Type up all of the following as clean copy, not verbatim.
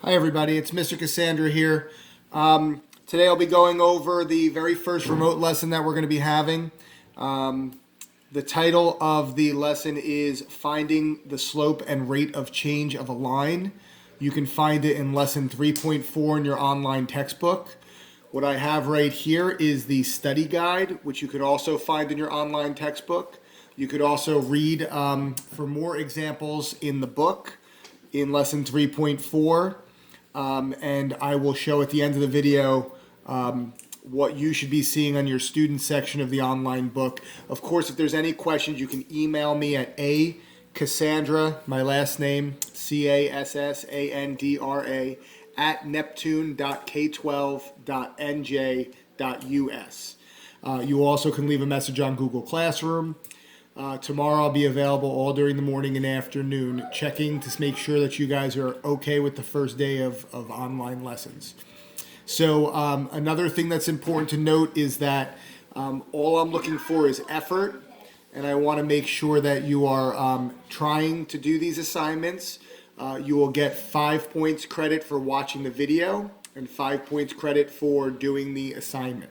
Hi everybody, it's Mr. Cassandra here. Today I'll be going over the very first remote lesson that we're going to be having. The title of the lesson is Finding the Slope and Rate of Change of a Line. You can find it in lesson 3.4 in your online textbook. What I have right here is the study guide, which you could also find in your online textbook. You could also read for more examples in the book in lesson 3.4. And I will show at the end of the video what you should be seeing on your student section of the online book. Of course, if there's any questions, you can email me at Cassandra, my last name, Cassandra, at neptune.k12.nj.us. You also can leave a message on Google Classroom. Tomorrow I'll be available all during the morning and afternoon, checking to make sure that you guys are okay with the first day of online lessons. So another thing that's important to note is that all I'm looking for is effort, and I want to make sure that you are trying to do these assignments. You will get 5 points credit for watching the video and 5 points credit for doing the assignment.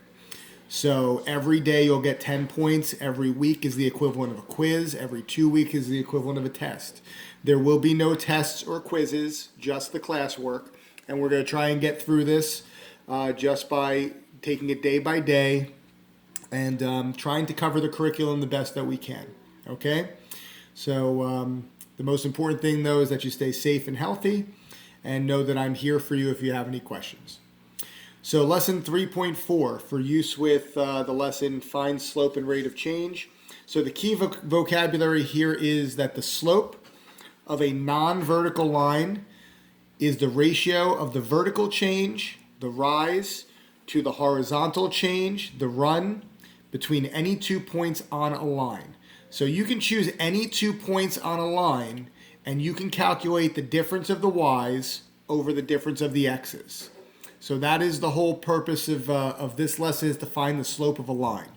So every day you'll get 10 points. Every week is the equivalent of a quiz. Every 2 weeks is the equivalent of a test. There will be no tests or quizzes, just the classwork. And we're going to try and get through this just by taking it day by day and trying to cover the curriculum the best that we can. Okay? So the most important thing, though, is that you stay safe and healthy and know that I'm here for you if you have any questions. So lesson 3.4 for use with the lesson Find Slope and Rate of Change. So the key vocabulary here is that the slope of a non-vertical line is the ratio of the vertical change, the rise, to the horizontal change, the run, between any 2 points on a line. So you can choose any 2 points on a line and you can calculate the difference of the y's over the difference of the x's. So that is the whole purpose of this lesson, is to find the slope of a line.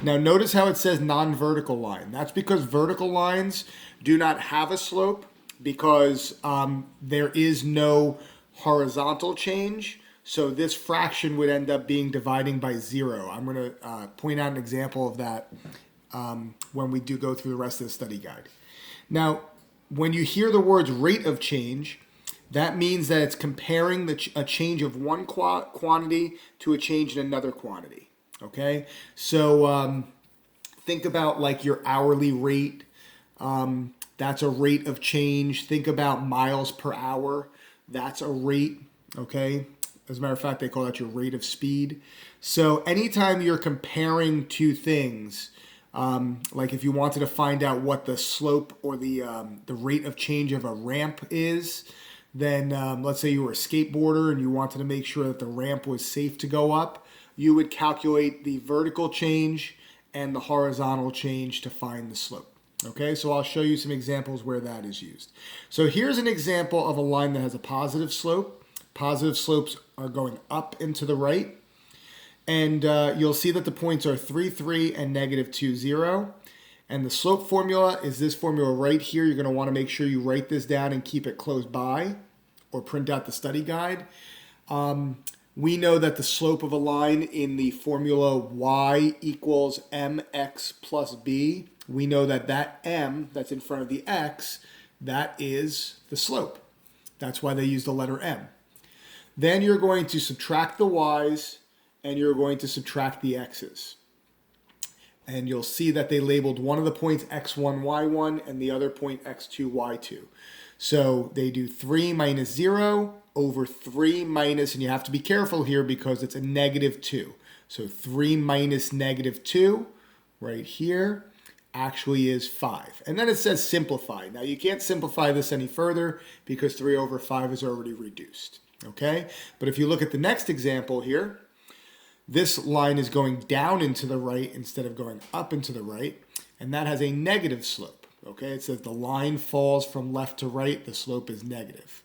Now notice how it says non-vertical line. That's because vertical lines do not have a slope because there is no horizontal change. So this fraction would end up being dividing by 0. I'm going to point out an example of that when we do go through the rest of the study guide. Now, when you hear the words rate of change, that means that it's comparing a change of one quantity to a change in another quantity, okay? So think about like your hourly rate. That's a rate of change. Think about miles per hour. That's a rate, okay? As a matter of fact, they call that your rate of speed. So anytime you're comparing two things, like if you wanted to find out what the slope or the rate of change of a ramp is, then let's say you were a skateboarder and you wanted to make sure that the ramp was safe to go up, you would calculate the vertical change and the horizontal change to find the slope. Okay, so I'll show you some examples where that is used. So here's an example of a line that has a positive slope. Positive slopes are going up and to the right. And you'll see that the points are 3, 3, and negative 2, 0. And the slope formula is this formula right here. You're going to want to make sure you write this down and keep it close by or print out the study guide. We know that the slope of a line in the formula y equals mx plus b. We know that that m that's in front of the x, that is the slope. That's why they use the letter m. Then you're going to subtract the y's and you're going to subtract the x's. And you'll see that they labeled one of the points x1, y1 and the other point x2, y2. So they do 3 minus 0 over 3 minus, and you have to be careful here because it's a negative 2. So 3 minus negative 2 right here actually is 5. And then it says simplify. Now you can't simplify this any further because 3 over 5 is already reduced. Okay? But if you look at the next example here, this line is going down and to the right instead of going up and to the right, and that has a negative slope. Okay, it says the line falls from left to right, the slope is negative.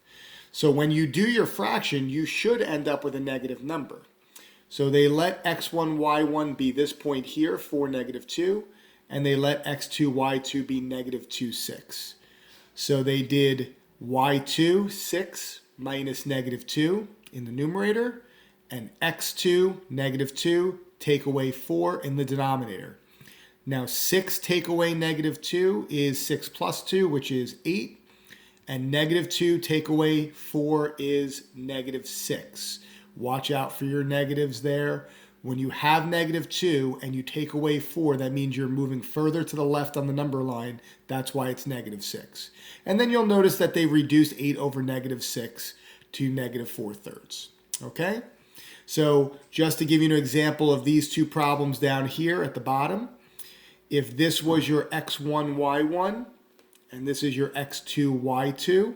So when you do your fraction, you should end up with a negative number. So they let x1, y1 be this point here, 4, negative 2, and they let x2, y2 be negative 2, 6. So they did y2, 6, minus negative 2 in the numerator, and x2, negative 2, take away 4 in the denominator. Now 6 take away negative 2 is 6 plus 2, which is 8. And negative 2 take away 4 is negative 6. Watch out for your negatives there. When you have negative 2 and you take away 4, that means you're moving further to the left on the number line. That's why it's negative 6. And then you'll notice that they reduced 8 over negative 6 to negative 4/3. Okay? So just to give you an example of these two problems down here at the bottom, if this was your x1, y1, and this is your x2, y2,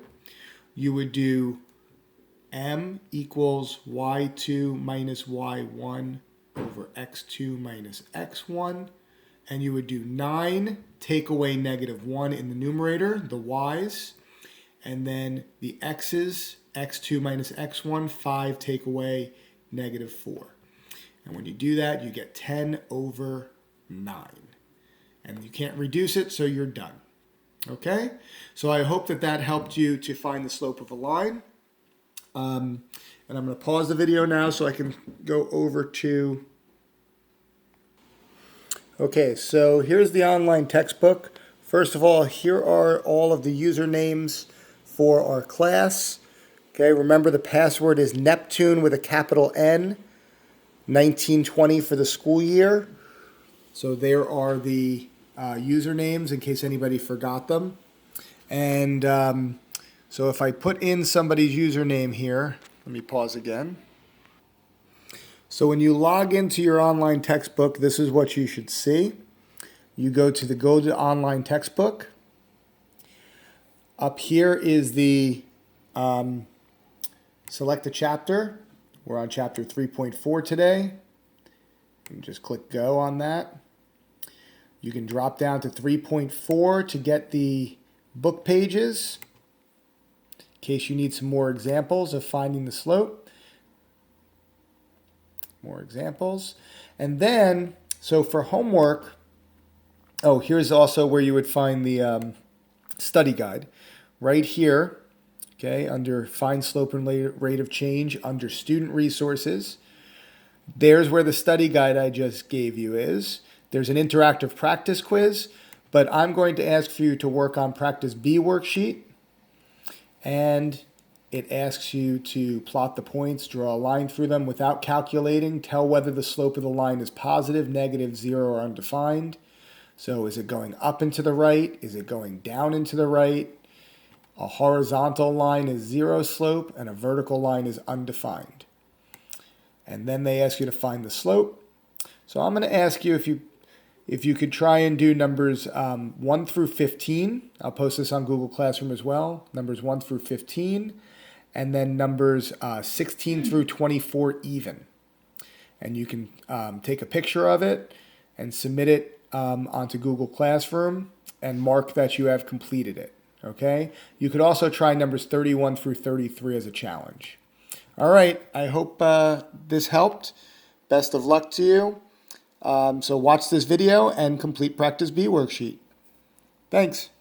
you would do m equals y2 minus y1 over x2 minus x1. And you would do 9, take away negative 1 in the numerator, the y's. And then the x's, x2 minus x1, 5 take away negative 4. And when you do that, you get 10 over 9. And you can't reduce it, so you're done. Okay? So I hope that that helped you to find the slope of a line. And I'm going to pause the video now so I can go over to... Okay, so here's the online textbook. First of all, here are all of the usernames for our class. Okay, remember the password is Neptune with a capital N, 1920 for the school year. So there are the usernames in case anybody forgot them. And so if I put in somebody's username here, let me pause again. So when you log into your online textbook, this is what you should see. You go to online textbook. Up here is the select a chapter. We're on chapter 3.4 today. You can just click go on that. You can drop down to 3.4 to get the book pages in case you need some more examples of finding the slope. More examples. And then, so for homework, oh, here's also where you would find the study guide. Right here, okay, under find slope and rate of change, under student resources. There's where the study guide I just gave you is. There's an interactive practice quiz, but I'm going to ask for you to work on practice B worksheet. And it asks you to plot the points, draw a line through them without calculating, tell whether the slope of the line is positive, negative, 0, or undefined. So is it going up and to the right? Is it going down and to the right? A horizontal line is 0 slope and a vertical line is undefined. And then they ask you to find the slope. So I'm going to ask you if you could try and do numbers 1 through 15. I'll post this on Google Classroom as well. Numbers 1 through 15. And then numbers 16 through 24 even. And you can take a picture of it and submit it onto Google Classroom and mark that you have completed it. Okay? You could also try numbers 31 through 33 as a challenge. All right. I hope this helped. Best of luck to you. So watch this video and complete Practice B worksheet. Thanks.